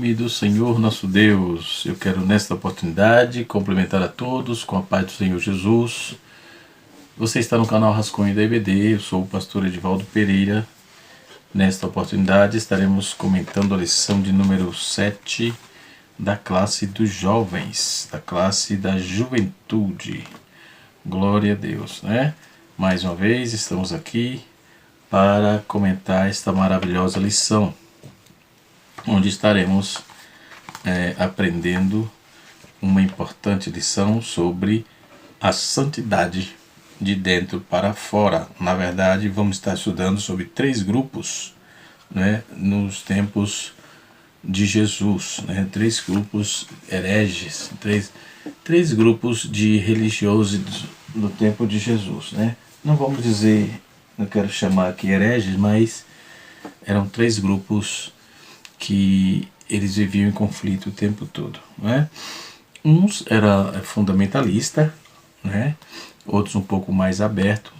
nome do Senhor nosso Deus. Eu quero nesta oportunidade cumprimentar a todos com a paz do Senhor Jesus. Você está no canal Rascunho da IBD, eu sou o pastor Edivaldo Pereira. Nesta oportunidade estaremos comentando a lição de número 7 da classe dos jovens, da classe da juventude. Glória a Deus, né? Mais uma vez estamos aqui para comentar esta maravilhosa lição, onde estaremos aprendendo uma importante lição sobre a santidade de dentro para fora. Na verdade, vamos estar estudando sobre 3 grupos, né, nos tempos de Jesus, né, 3 grupos hereges, três grupos de religiosos no tempo de Jesus, né? Não vamos dizer, não quero chamar aqui hereges, mas eram 3 grupos que eles viviam em conflito o tempo todo, né? Uns era fundamentalista, né? Outros um pouco mais aberto,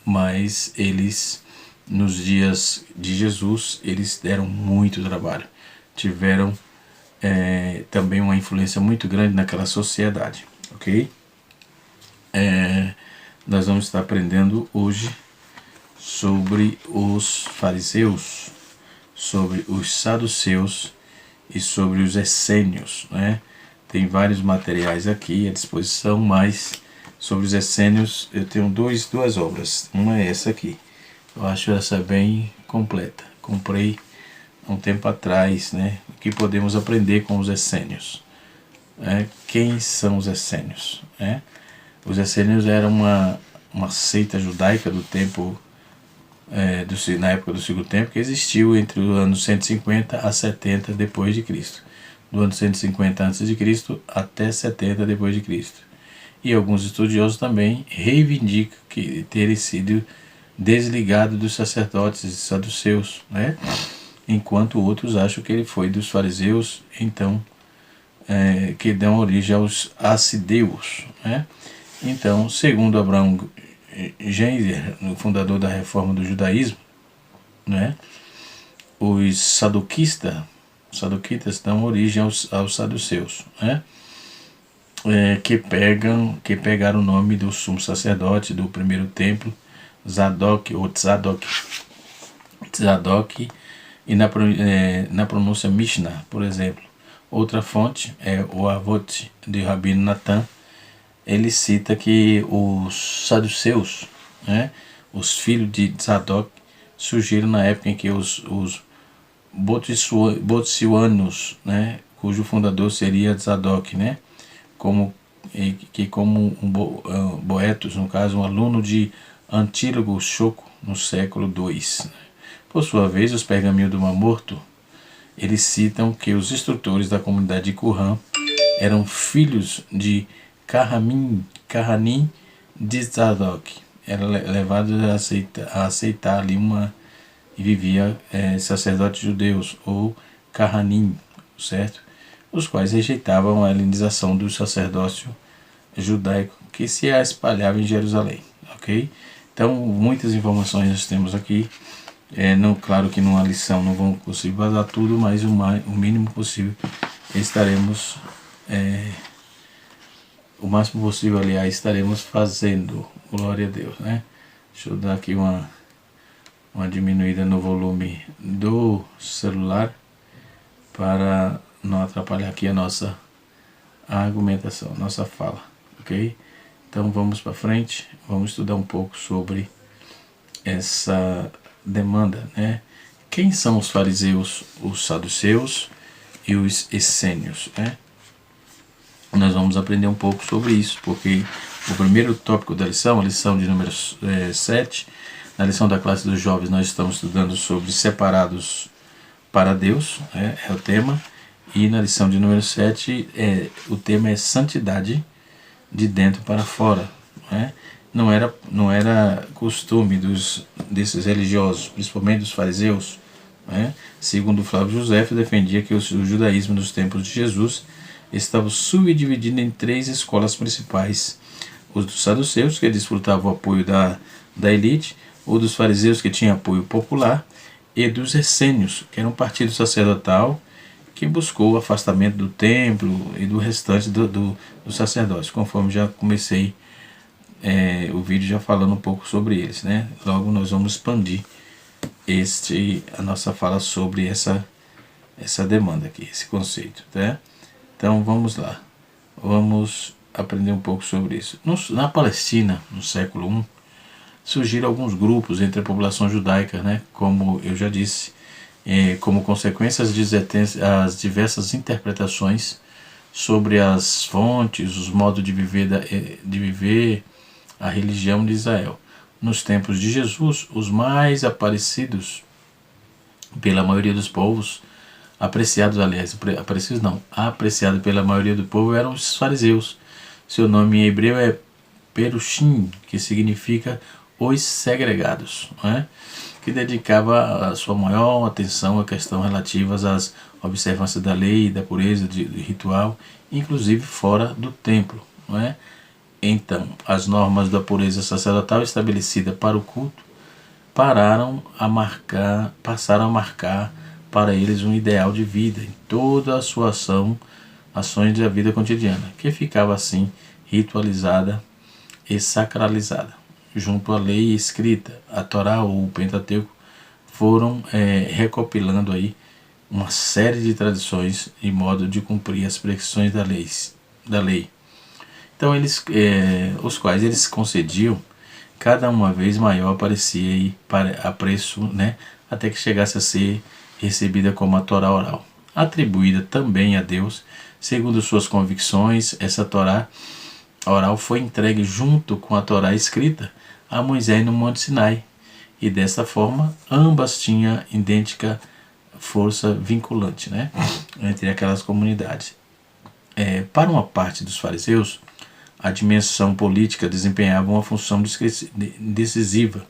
mas eles, nos dias de Jesus, eles deram muito trabalho, tiveram também uma influência muito grande naquela sociedade, ok? Nós vamos estar aprendendo hoje sobre os fariseus, sobre os saduceus e sobre os essênios, né? Tem vários materiais aqui à disposição, mas sobre os essênios eu tenho duas obras. Uma é essa aqui, eu acho essa bem completa, comprei há um tempo atrás, né? O que podemos aprender com os essênios, né? Quem são os essênios, né? Os essênios eram uma seita judaica do tempo na época do Segundo Templo, que existiu entre os anos 150 a 70 depois de Cristo, do ano 150 a.C. até 70 depois de Cristo. E alguns estudiosos também reivindicam que terem sido desligado dos sacerdotes e saduceus, né? Enquanto outros acham que ele foi dos fariseus, então que dão origem aos assideus, né? Então, segundo Abraham Geiger, o fundador da reforma do judaísmo, né, os saduquitas dão origem aos saduceus, né, que pegaram o nome do sumo sacerdote do primeiro templo, Zadok, e na pronúncia Mishnah, por exemplo. Outra fonte é o Avot de Rabino Natan. Ele cita que os saduceus, né, os filhos de Zadok, surgiram na época em que os botsuanos, né, cujo fundador seria Zadok, né, como Boetus, no caso, um aluno de Antílogo Choco, no século II. Por sua vez, os pergaminhos do Mar Morto, eles citam que os instrutores da comunidade de Qumran eram filhos de Carranim de Zadok. Era levado a aceitar ali e vivia sacerdotes judeus, ou Carranim, certo? Os quais rejeitavam a helenização do sacerdócio judaico que se espalhava em Jerusalém, ok? Então, muitas informações nós temos aqui. Não, claro que numa lição não vamos conseguir vazar tudo, mas o mínimo possível estaremos o máximo possível, aliás, estaremos fazendo. Glória a Deus, né? Deixa eu dar aqui uma diminuída no volume do celular para não atrapalhar aqui a nossa argumentação, nossa fala, ok? Então vamos para frente, vamos estudar um pouco sobre essa demanda, né? Quem são os fariseus, os saduceus e os essênios, né? Nós vamos aprender um pouco sobre isso, porque o primeiro tópico da lição, a lição de número 7, na lição da classe dos jovens nós estamos estudando sobre separados para Deus, é o tema, e na lição de número 7 o tema é santidade de dentro para fora, né? Não era costume desses religiosos, principalmente dos fariseus, né? Segundo Flávio José, defendia que o judaísmo nos tempos de Jesus estava subdividido em 3 escolas principais: os dos saduceus, que desfrutavam o apoio da elite, ou dos fariseus, que tinham apoio popular, e dos essênios, que era um partido sacerdotal que buscou o afastamento do templo e do restante do sacerdócio, conforme já comecei o vídeo já falando um pouco sobre eles, né? Logo nós vamos expandir a nossa fala sobre essa demanda aqui, esse conceito, tá? Então vamos lá, vamos aprender um pouco sobre isso. Na Palestina, no século I, surgiram alguns grupos entre a população judaica, né? Como eu já disse, como consequência as diversas interpretações sobre as fontes, os modos de viver a religião de Israel. Nos tempos de Jesus, os mais aparecidos pela maioria dos povos, apreciado pela maioria do povo eram os fariseus. Seu nome em hebreu é Perushim, que significa os segregados, né? Que dedicava a sua maior atenção a questões relativas às observâncias da lei, da pureza, de ritual, inclusive fora do templo, não é? Então, as normas da pureza sacerdotal estabelecida para o culto passaram a marcar para eles um ideal de vida em toda a sua ações da vida cotidiana, que ficava assim ritualizada e sacralizada. Junto à lei escrita, a Torá ou o Pentateuco foram recopilando aí uma série de tradições e modo de cumprir as prescrições da lei. Então os quais eles concediam, cada uma vez maior parecia aí a preço, né, até que chegasse a ser recebida como a Torá oral, atribuída também a Deus, segundo suas convicções. Essa Torá oral foi entregue junto com a Torá escrita a Moisés no Monte Sinai, e dessa forma ambas tinham idêntica força vinculante, né, entre aquelas comunidades. Para uma parte dos fariseus, a dimensão política desempenhava uma função decisiva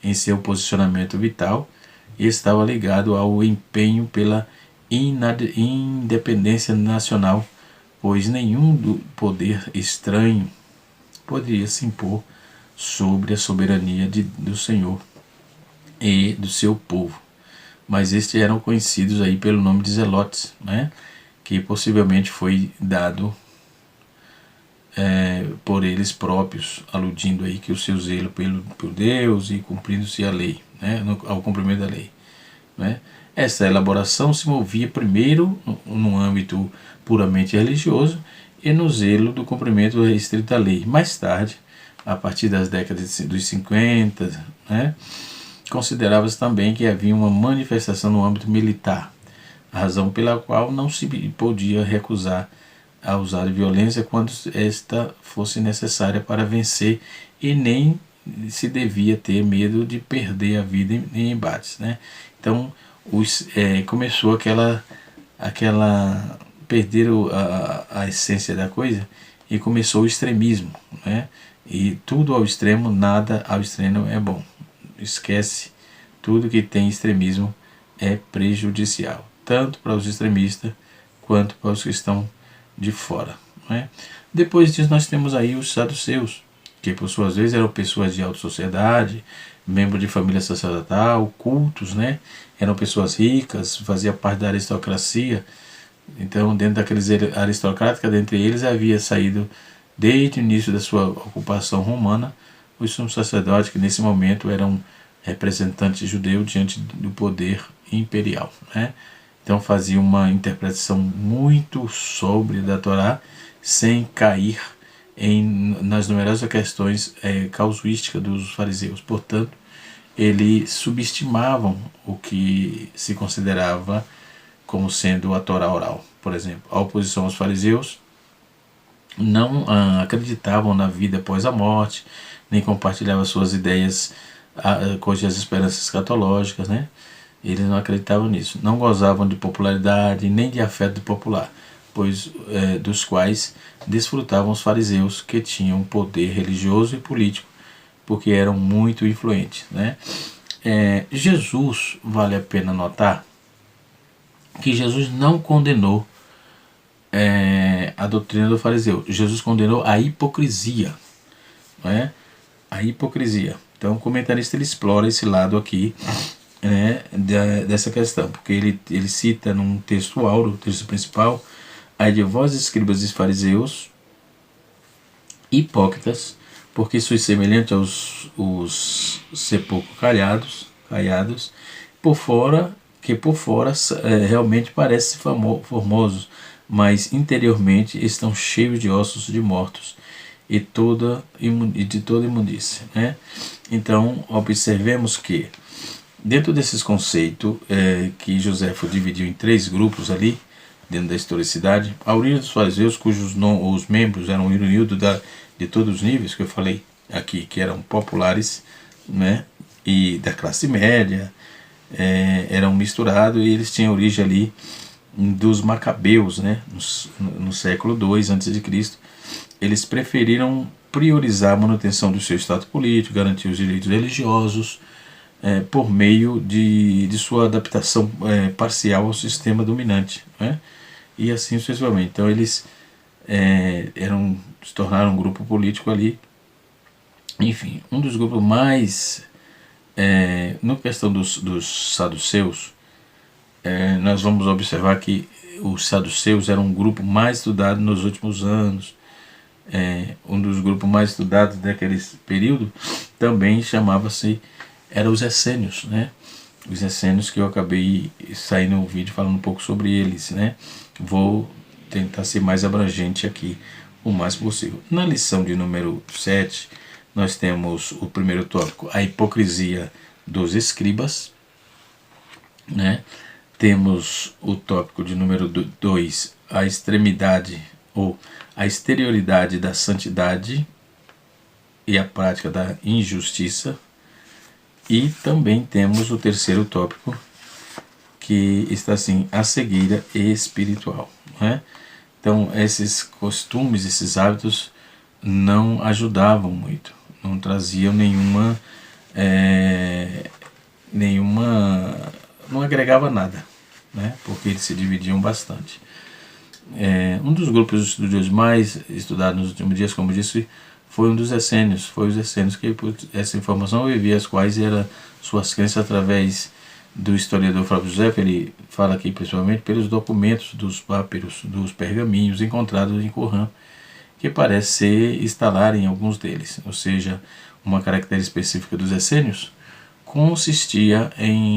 em seu posicionamento vital e estava ligado ao empenho pela independência nacional, pois nenhum poder estranho poderia se impor sobre a soberania do Senhor e do seu povo. Mas estes eram conhecidos aí pelo nome de zelotes, né, que possivelmente foi dado por eles próprios, aludindo aí que o seu zelo por Deus e cumprindo-se a lei, né, ao cumprimento da lei, né. Essa elaboração se movia primeiro no âmbito puramente religioso e no zelo do cumprimento restrito da lei. Mais tarde, a partir das décadas dos 50, né, considerava-se também que havia uma manifestação no âmbito militar, a razão pela qual não se podia recusar a usar violência quando esta fosse necessária para vencer, e nem se devia ter medo de perder a vida em embates, né? Então começou aquela perder a essência da coisa, e começou o extremismo, né? E tudo ao extremo, nada ao extremo é bom. Esquece, tudo que tem extremismo é prejudicial, tanto para os extremistas quanto para os que estão de fora, né? Depois disso nós temos aí os saduceus, que por suas vezes eram pessoas de alta sociedade, membros de família sacerdotal, cultos, né? Eram pessoas ricas, faziam parte da aristocracia. Então, dentro daqueles aristocráticos, dentre eles havia saído, desde o início da sua ocupação romana, os sumos sacerdotes, que nesse momento eram representantes judeus diante do poder imperial, né? Então fazia uma interpretação muito sóbria da Torá, sem cair nas numerosas questões casuísticas dos fariseus. Portanto, eles subestimavam o que se considerava como sendo a Torá oral. Por exemplo, a oposição aos fariseus não acreditavam na vida após a morte, nem compartilhavam suas ideias com as esperanças escatológicas, né? Eles não acreditavam nisso, não gozavam de popularidade nem de afeto popular, pois dos quais desfrutavam os fariseus, que tinham poder religioso e político, porque eram muito influentes, né? Jesus, vale a pena notar que Jesus não condenou a doutrina do fariseu. Jesus condenou a hipocrisia, não é? A hipocrisia. Então o comentarista ele explora esse lado aqui né, dessa questão, porque ele cita num texto áureo, o texto principal, ai de vós, escribas e fariseus, hipócritas, porque sois semelhante aos os sepulcros caiados, por fora realmente parecem formosos, mas interiormente estão cheios de ossos de mortos e de toda imundícia, né? Então observemos que dentro desses conceitos que Joséfo dividiu em 3 grupos ali, dentro da historicidade, a origem dos fariseus, cujos os membros eram reunidos de todos os níveis, que eu falei aqui, que eram populares, né, e da classe média, eram misturados, e eles tinham origem ali dos macabeus, né, no século II a.C. Eles preferiram priorizar a manutenção do seu status político, garantir os direitos religiosos, por meio de sua adaptação parcial ao sistema dominante, né? E assim sucessivamente. Então eles se tornaram um grupo político ali. Enfim, um dos grupos mais... na questão dos saduceus, nós vamos observar que os saduceus eram um grupo mais estudado nos últimos anos. Um dos grupos mais estudados daquele período também chamava-se... eram os essênios, né? Os essênios, que eu acabei saindo no vídeo falando um pouco sobre eles, né? Vou tentar ser mais abrangente aqui o mais possível. Na lição de número 7, nós temos o primeiro tópico, a hipocrisia dos escribas, né? Temos o tópico de número 2, a extremidade ou a exterioridade da santidade e a prática da injustiça. E também temos o terceiro tópico, que está assim, a cegueira espiritual, né? Então esses costumes, esses hábitos não ajudavam muito, não traziam não agregava nada, né? Porque eles se dividiam bastante. Um dos grupos estudiosos mais estudados nos últimos dias, como disse, foi um dos essênios, foi os essênios que essa informação vivia, as quais eram suas crenças através do historiador Flávio José. Ele fala aqui principalmente pelos documentos dos pápiros, dos pergaminhos encontrados em Qumran, que parece ser instalar em alguns deles. Ou seja, uma característica específica dos essênios consistia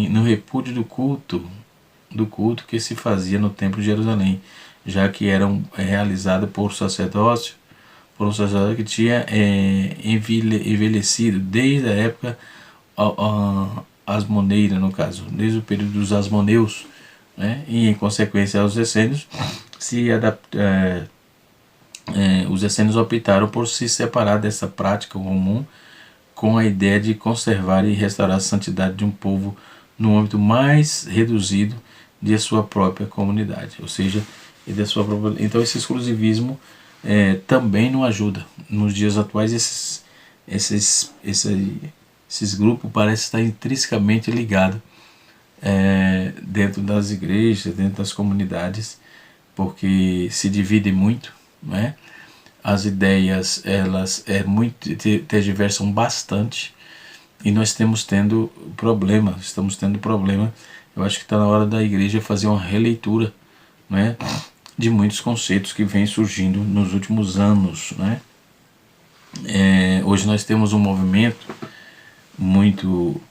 no repúdio do culto que se fazia no Templo de Jerusalém, já que eram realizadas por um sacerdote que tinha envelhecido desde a época asmoneira, no caso, desde o período dos asmoneus, né? E em consequência aos essênios, os essênios optaram por se separar dessa prática comum, com a ideia de conservar e restaurar a santidade de um povo no âmbito mais reduzido de sua própria comunidade, ou seja, então esse exclusivismo também não ajuda. Nos dias atuais esses grupos parecem estar intrinsecamente ligados dentro das igrejas, dentro das comunidades, porque se dividem muito, né? As ideias elas tergiversam bastante, e nós estamos tendo problema. Eu acho que está na hora da igreja fazer uma releitura, né, de muitos conceitos que vêm surgindo nos últimos anos, né? Hoje nós temos um movimento muito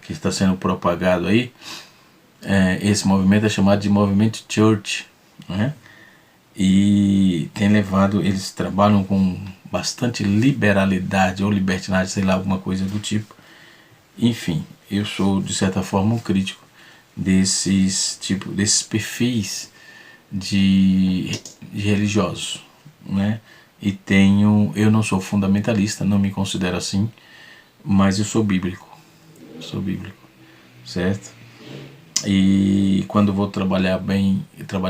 que está sendo propagado aí. Esse movimento é chamado de movimento church, né? E tem levado, eles trabalham com bastante liberalidade ou libertinagem, sei lá, alguma coisa do tipo. Enfim, eu sou de certa forma um crítico desses perfis de religiosos, né? E eu não sou fundamentalista, não me considero assim, mas eu sou bíblico, certo? E quando vou trabalhar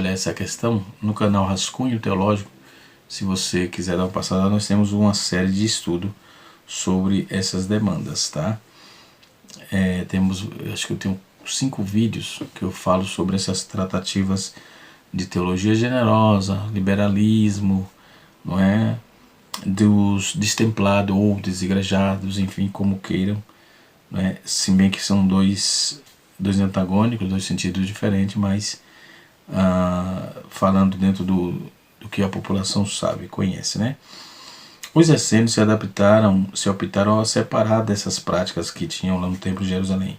essa questão no canal Rascunho Teológico, se você quiser dar uma passada, nós temos uma série de estudo sobre essas demandas, tá? Acho que eu tenho 5 vídeos que eu falo sobre essas tratativas de teologia generosa, liberalismo, não dos destemplados ou desigrejados, enfim, como queiram, né? Se bem que são dois antagônicos, dois sentidos diferentes, mas falando dentro do que a população sabe, conhece, né? Os essênios se optaram a separar dessas práticas que tinham lá no Templo de Jerusalém.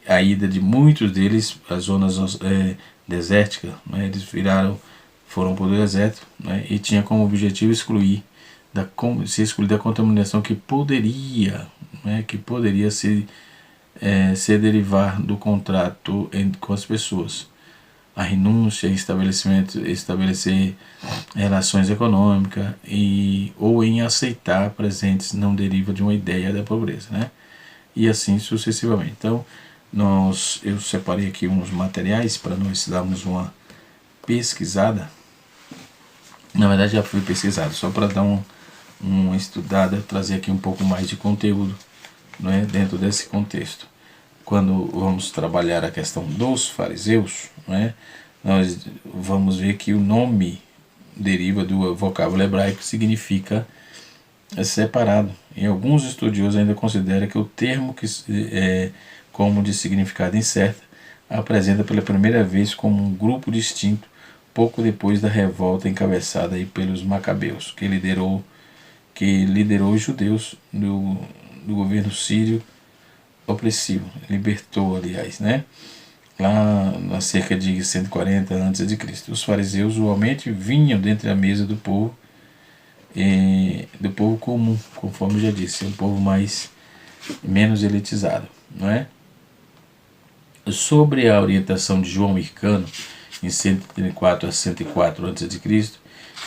A ida de muitos deles às zonas desérticas, né? Eles foram para o deserto, né? E tinha como objetivo se excluir da contaminação que poderia, né? Se derivar do contrato com as pessoas. A renúncia, estabelecer relações econômicas ou em aceitar presentes não deriva de uma ideia da pobreza, né? E assim sucessivamente. Então, eu separei aqui uns materiais para nós darmos uma pesquisada. Na verdade já foi pesquisado, só para dar uma estudada, trazer aqui um pouco mais de conteúdo, né, dentro desse contexto. Quando vamos trabalhar a questão dos fariseus, né, nós vamos ver que o nome deriva do vocábulo hebraico, que significa separado. E alguns estudiosos ainda consideram que o termo, como de significado incerto, apresenta pela primeira vez como um grupo distinto pouco depois da revolta encabeçada aí pelos macabeus, que liderou os judeus do governo sírio opressivo, libertou, aliás, né? Lá na cerca de 140 a.C. Os fariseus usualmente vinham dentre a mesa do povo comum, conforme eu já disse, um povo menos elitizado, não é? Sobre a orientação de João Hircano, em 134 a 104 a.C.,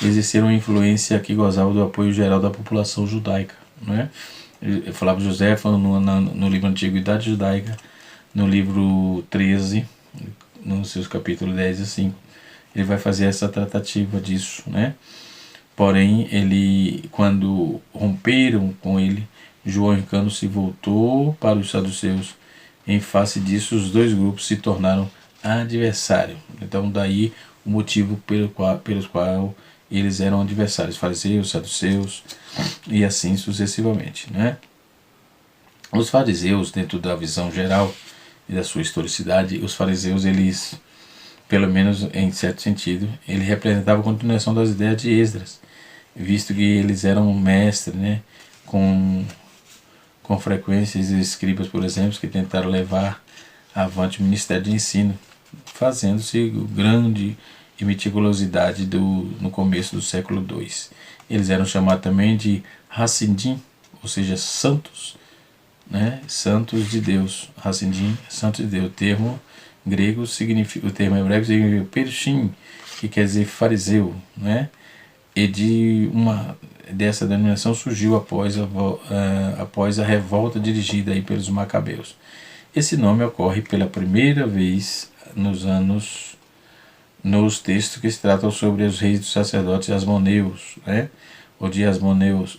exerceram uma influência que gozava do apoio geral da população judaica, não é? Flávio Josefo, no livro Antiguidade Judaica, no livro 13, nos seus capítulos 10 e 5, ele vai fazer essa tratativa disso, né? Porém, quando romperam com ele, João Hircano se voltou para os saduceus. Em face disso, os dois grupos se tornaram adversários. Então, daí o motivo pelos qual eles eram adversários, fariseus, saduceus e assim sucessivamente, né? Os fariseus, dentro da visão geral e da sua historicidade, os fariseus, eles, pelo menos em certo sentido, ele representava a continuação das ideias de Esdras, visto que eles eram mestres, né, com frequência, escribas, por exemplo, que tentaram levar avante o ministério de ensino, fazendo-se grande e meticulosidade no começo do século II. Eles eram chamados também de Hassidim, ou seja, santos, né, santos de Deus. Hassidim, santos de Deus. O termo hebraico significa Pershim, que quer dizer fariseu, né? E dessa denominação surgiu após a revolta dirigida aí pelos macabeus. Esse nome ocorre pela primeira vez nos textos que se tratam sobre os reis dos sacerdotes asmoneus, né? Ou de Asmonos,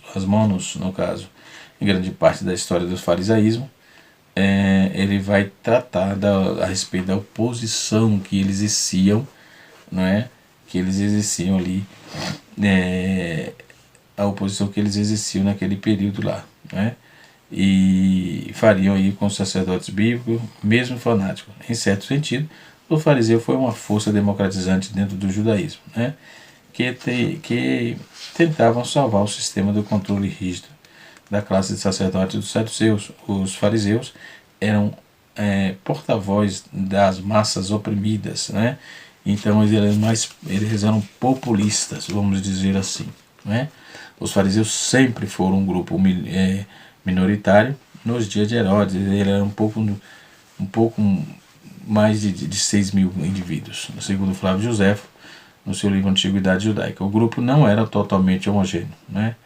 no caso. Em grande parte da história do farisaísmo, ele vai tratar a respeito da oposição que eles exerciam, não é? Que eles exerciam ali, a oposição que eles exerciam naquele período lá, né? E fariam aí com os sacerdotes bíblicos, mesmo fanáticos. Em certo sentido, o fariseu foi uma força democratizante dentro do judaísmo, né? Que tentavam salvar o sistema do controle rígido da classe de sacerdotes dos saduceus. Os fariseus eram porta-voz das massas oprimidas, né? Então eles eram populistas, vamos dizer assim, né? Os fariseus sempre foram um grupo minoritário. Nos dias de Herodes, ele era um pouco mais de 6 mil indivíduos, segundo Flávio Josefo, no seu livro Antiguidade Judaica. O grupo não era totalmente homogêneo, né?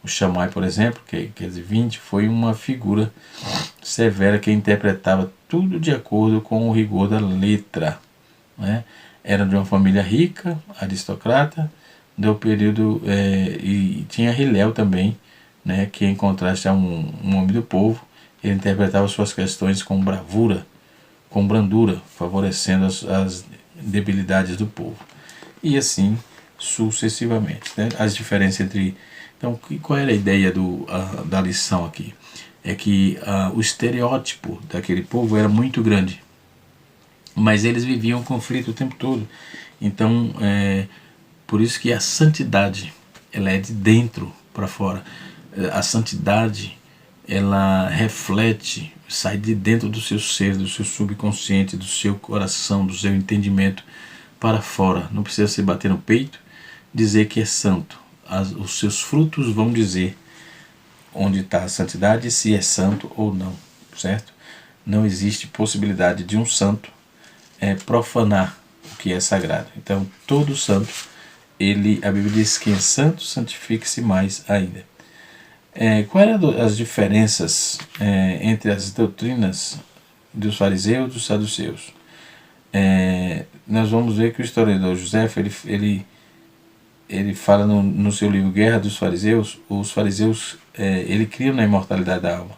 O Shammai, por exemplo, que quer dizer 20, foi uma figura severa que interpretava tudo de acordo com o rigor da letra, né? Era de uma família rica, aristocrata, do período, e tinha Hillel também, né, que em contraste a um homem do povo, ele interpretava suas questões com bravura, com brandura, favorecendo as debilidades do povo. E assim sucessivamente, né? As diferenças entre... Então, qual era a ideia da lição aqui? é que o estereótipo daquele povo era muito grande, mas eles viviam conflito o tempo todo. Então, por isso que a santidade, ela é de dentro para fora. A santidade, ela reflete, sai de dentro do seu ser, do seu subconsciente, do seu coração, do seu entendimento para fora. Não precisa se bater no peito, dizer que é santo. Os seus frutos vão dizer onde está a santidade, se é santo ou não, certo? Não existe possibilidade de um santo profanar o que é sagrado. Então, todo santo, a Bíblia diz que quem é santo, santifique-se mais ainda. Quais eram as diferenças entre as doutrinas dos fariseus e dos saduceus? Nós vamos ver que o historiador José, ele fala no seu livro Guerra dos Fariseus. Os fariseus ele criam na imortalidade da alma,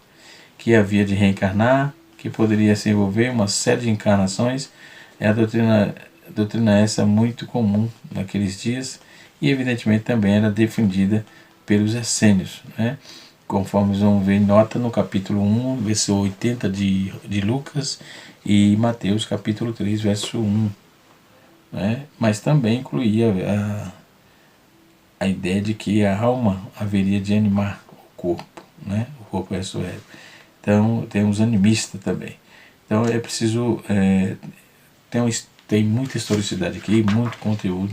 que havia de reencarnar, que poderia se envolver uma série de encarnações. É a doutrina essa muito comum naqueles dias e evidentemente também era defendida pelos essênios, né? Conforme vamos ver, nota no capítulo 1, versículo 80 de Lucas, e Mateus capítulo 3, verso 1, né? Mas também incluía a ideia de que a alma haveria de animar o corpo, né? O corpo ressurreto. Então tem os animistas também. Então é preciso tem muita historicidade aqui, muito conteúdo,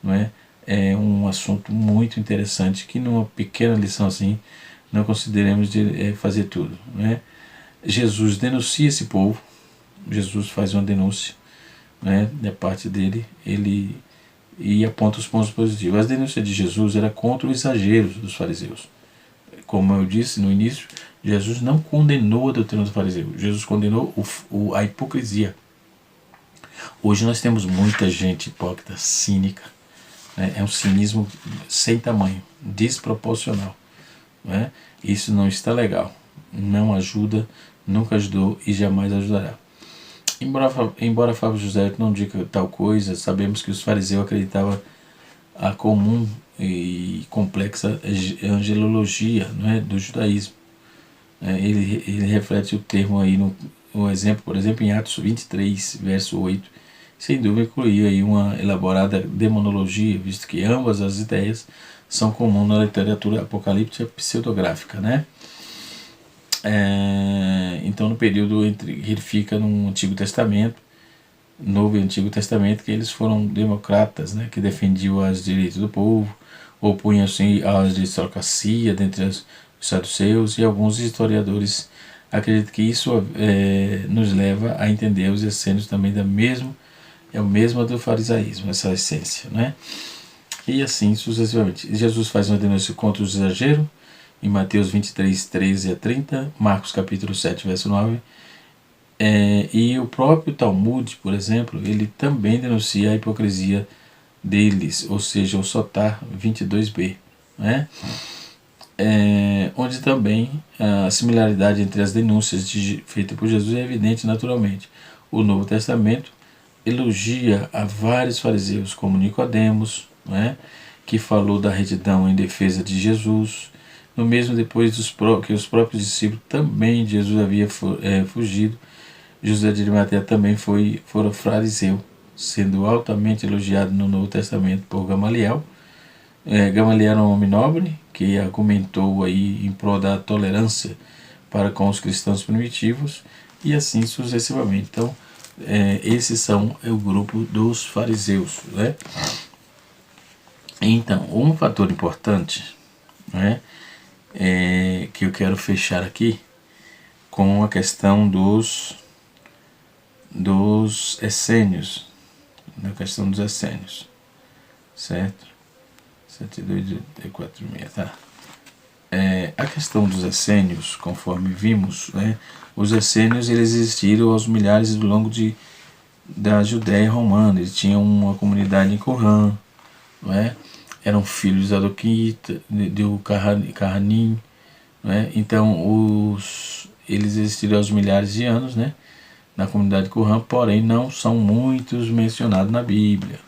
não é? É um assunto muito interessante que numa pequena lição assim não consideremos de fazer tudo, né? Jesus denuncia esse povo, Jesus faz uma denúncia, né, da parte dele, e aponta os pontos positivos. A denúncia de Jesus era contra os exageros dos fariseus. Como eu disse no início, Jesus não condenou a doutrina dos fariseus, Jesus condenou a hipocrisia. Hoje nós temos muita gente hipócrita, cínica, né? É um cinismo sem tamanho, desproporcional, né? Isso não está legal, não ajuda, nunca ajudou e jamais ajudará. Embora Fábio José não diga tal coisa, sabemos que os fariseus acreditavam a comum e complexa angelologia, não é, do judaísmo. Ele reflete o termo aí no exemplo, por exemplo, em Atos 23, verso 8, sem dúvida incluía aí uma elaborada demonologia, visto que ambas as ideias são comuns na literatura apocalíptica pseudográfica, né? Então, no período entre ele fica no Antigo Testamento, Novo e Antigo Testamento, que eles foram democratas, né, que defendiam os direitos do povo, opunham-se à aristocracia dentre os saduceus, e alguns historiadores acreditam que isso nos leva a entender os essênios também é o mesmo do farisaísmo, essa essência, né? E assim sucessivamente. Jesus faz uma denúncia contra os exageros em Mateus 23, 13 a 30, Marcos capítulo 7, verso 9, e o próprio Talmud, por exemplo, ele também denuncia a hipocrisia deles, ou seja, o Sotar 22b, né? Onde também a similaridade entre as denúncias feitas por Jesus é evidente naturalmente. O Novo Testamento elogia a vários fariseus, como Nicodemos, né, que falou da retidão em defesa de Jesus, no mesmo depois que os próprios discípulos também de Jesus havia fugido. José de Arimateia também fora fariseu, sendo altamente elogiado no Novo Testamento por Gamaliel. Gamaliel era um homem nobre que argumentou aí em prol da tolerância para com os cristãos primitivos, e assim sucessivamente. Então, esses são o grupo dos fariseus, né? Então, um fator importante, né, que eu quero fechar aqui com a questão dos essênios, na questão dos essênios, certo? 72,46, tá? A questão dos essênios, conforme vimos, né, os essênios eles existiram aos milhares ao longo da Judéia romana. Eles tinham uma comunidade em Corã, não é? Eram filhos de Adoquita, de Carranim, né? Então eles existiram aos milhares de anos, né, na comunidade Corã, porém não são muitos mencionados na Bíblia,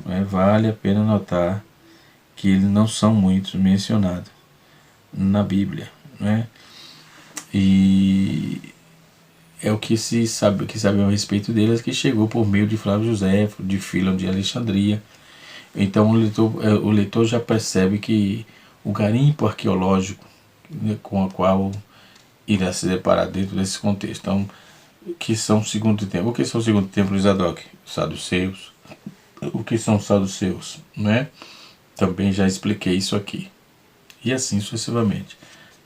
né? Vale a pena notar que eles não são muitos mencionados na Bíblia, né? E é o que se sabe, que sabemos a respeito deles, que chegou por meio de Flávio José, de Filon de Alexandria. Então o leitor já percebe que o garimpo arqueológico, né, com o qual irá se deparar dentro desse contexto. Então, que são o segundo templo? O que são o segundo templo de Zadok? Os saduceus. O que são os saduceus? Né? Também já expliquei isso aqui. E assim sucessivamente.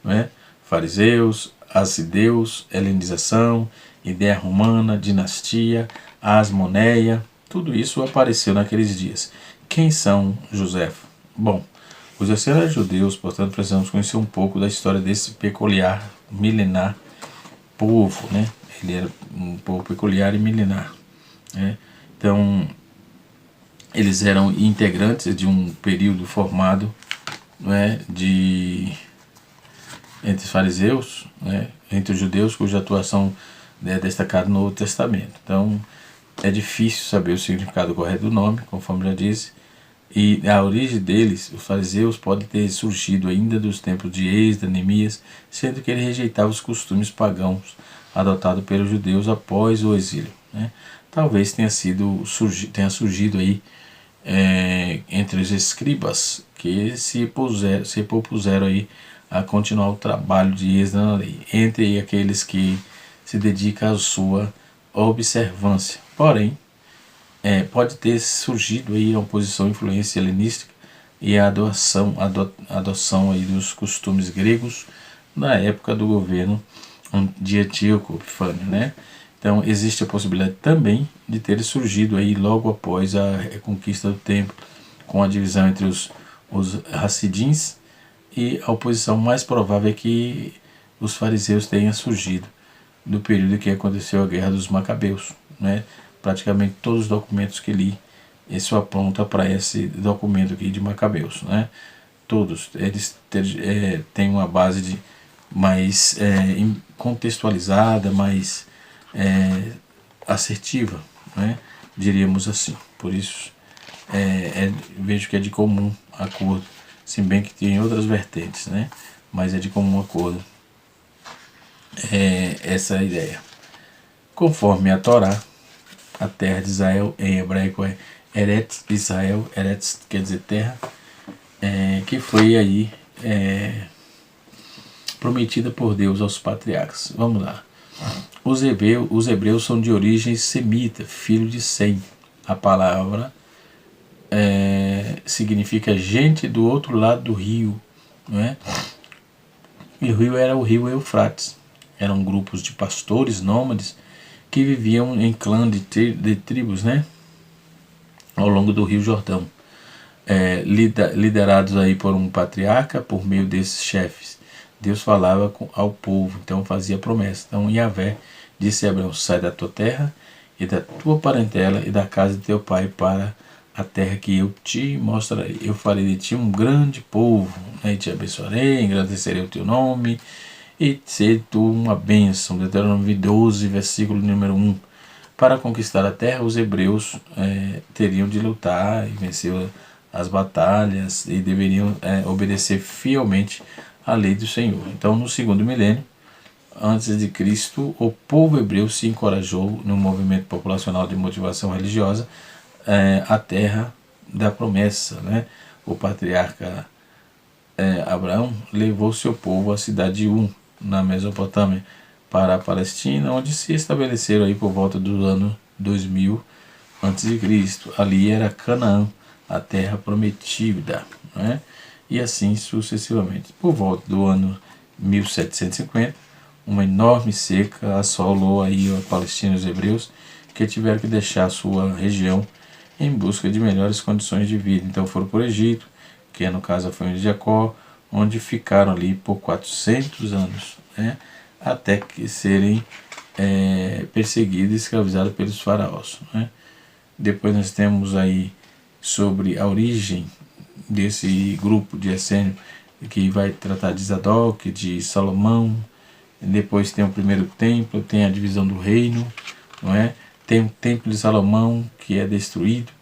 Né? Fariseus, assideus, helenização, ideia romana, dinastia, asmoneia, tudo isso apareceu naqueles dias. Quem são Joséfo? Bom, os eram judeus, portanto precisamos conhecer um pouco da história desse peculiar, milenar povo, né? Ele era um povo peculiar e milenar, né? Então, eles eram integrantes de um período formado, né, entre os fariseus, né, entre os judeus, cuja atuação é destacada no Novo Testamento. Então, é difícil saber o significado correto do nome, conforme já disse, e a origem deles, os fariseus, pode ter surgido ainda dos tempos de Esdras, Neemias, sendo que ele rejeitava os costumes pagãos adotados pelos judeus após o exílio, né? Talvez tenha surgido aí entre os escribas que se propuseram aí a continuar o trabalho de Esdras na lei, entre aqueles que se dedicam à sua observância. Porém, pode ter surgido aí a oposição à influência helenística e a adoção aí dos costumes gregos na época do governo de Antíoco Epifânio, né? Então existe a possibilidade também de ter surgido aí logo após a reconquista do templo, com a divisão entre os Hassidins, e a oposição mais provável é que os fariseus tenham surgido do período em que aconteceu a Guerra dos Macabeus, né? Praticamente todos os documentos que li, isso aponta para esse documento aqui de Macabeus, né? Todos eles têm uma base mais contextualizada, mais assertiva, né? Diríamos assim. Por isso vejo que é de comum acordo, se bem que tem outras vertentes, né? Mas é de comum acordo essa ideia. Conforme a Torá, a terra de Israel em hebraico é Eretz Israel, Eretz quer dizer terra, que foi aí prometida por Deus aos patriarcas. Vamos lá. Os hebreus são de origem semita, filho de Sem. A palavra significa gente do outro lado do rio, não é? E o rio era o rio Eufrates. Eram grupos de pastores nômades que viviam em clã de tribos, né, ao longo do rio Jordão, liderados aí por um patriarca. Por meio desses chefes, Deus falava ao povo, então fazia promessa. Então Yahvé disse a Abraão: sai da tua terra e da tua parentela e da casa de teu pai para a terra que eu te mostrarei. Eu farei de ti um grande povo, né, e te abençoarei, engrandecerei o teu nome e ser tu uma bênção. Deuteronômio 12, versículo número 1. Para conquistar a terra, os hebreus teriam de lutar e vencer as batalhas e deveriam obedecer fielmente à lei do Senhor. Então, no segundo milênio antes de Cristo, o povo hebreu se encorajou no movimento populacional de motivação religiosa a terra da promessa, né? O patriarca Abraão levou seu povo à cidade de na Mesopotâmia, para a Palestina, onde se estabeleceram aí por volta do ano 2000 a.C. Ali era Canaã, a terra prometida, né? E assim sucessivamente. Por volta do ano 1750, uma enorme seca assolou aí a Palestina e os hebreus, que tiveram que deixar sua região em busca de melhores condições de vida. Então foram para o Egito, que no caso a família de Jacó, onde ficaram ali por 400 anos, né, até que serem perseguidos e escravizados pelos faraós, né. Depois nós temos aí sobre a origem desse grupo de essênio, que vai tratar de Zadok, de Salomão. Depois tem o primeiro templo, tem a divisão do reino, não é? Tem o templo de Salomão, que é destruído.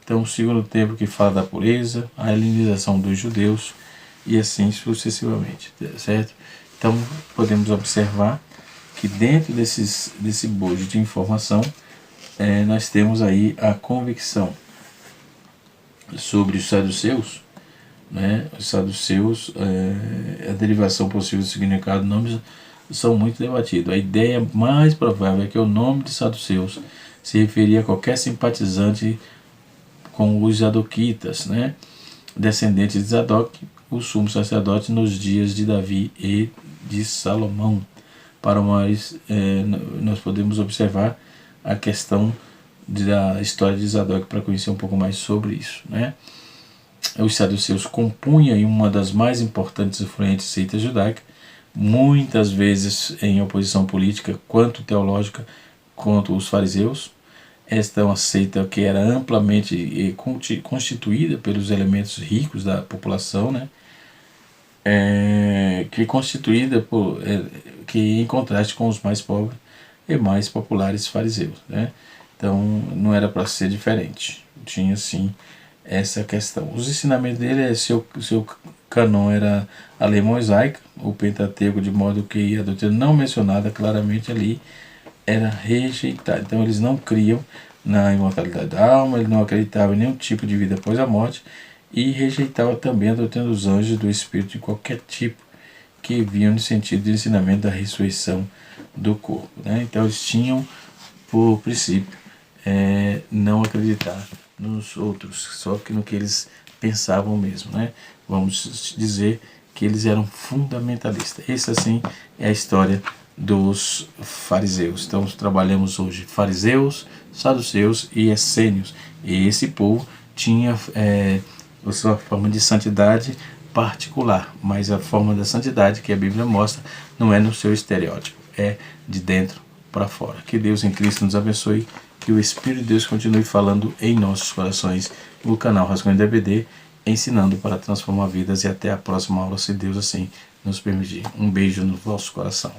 Então o segundo templo, que fala da pureza, a helenização dos judeus, e assim sucessivamente, certo? Então podemos observar que dentro desse bojo de informação nós temos aí a convicção sobre os saduceus, né? Os saduceus, a derivação possível do significado do nome são muito debatidos. A ideia mais provável é que o nome de saduceus se referia a qualquer simpatizante com os zadoquitas, né? Descendentes de Zadok, o sumo sacerdote nos dias de Davi e de Salomão. Para mais, nós podemos observar a questão da história de Zadok para conhecer um pouco mais sobre isso, né? Os saduceus compunham uma das mais importantes e influentes seitas judaicas, muitas vezes em oposição política quanto teológica contra os fariseus. Esta é uma seita que era amplamente constituída pelos elementos ricos da população, né? Que constituída que em contraste com os mais pobres e mais populares fariseus, né? Então não era para ser diferente, tinha sim essa questão. Os ensinamentos dele, seu canon era a lei mosaica, o Pentateuco, de modo que a doutrina não mencionada claramente ali era rejeitada. Então eles não criam na imortalidade da alma, eles não acreditavam em nenhum tipo de vida após a morte e rejeitavam também a doutrina dos anjos e do espírito de qualquer tipo que viam no sentido de ensinamento da ressurreição do corpo, né? Então eles tinham por princípio não acreditar nos outros, só que no que eles pensavam mesmo, né? Vamos dizer que eles eram fundamentalistas. Essa assim é a história dos fariseus. Então trabalhamos hoje fariseus, saduceus e essênios. E esse povo tinha a sua forma de santidade particular, mas a forma da santidade que a Bíblia mostra não é no seu estereótipo, é de dentro para fora. Que Deus em Cristo nos abençoe, que o Espírito de Deus continue falando em nossos corações no canal Rascunho DBD, ensinando para transformar vidas, e até a próxima aula, se Deus assim nos permitir. Um beijo no vosso coração.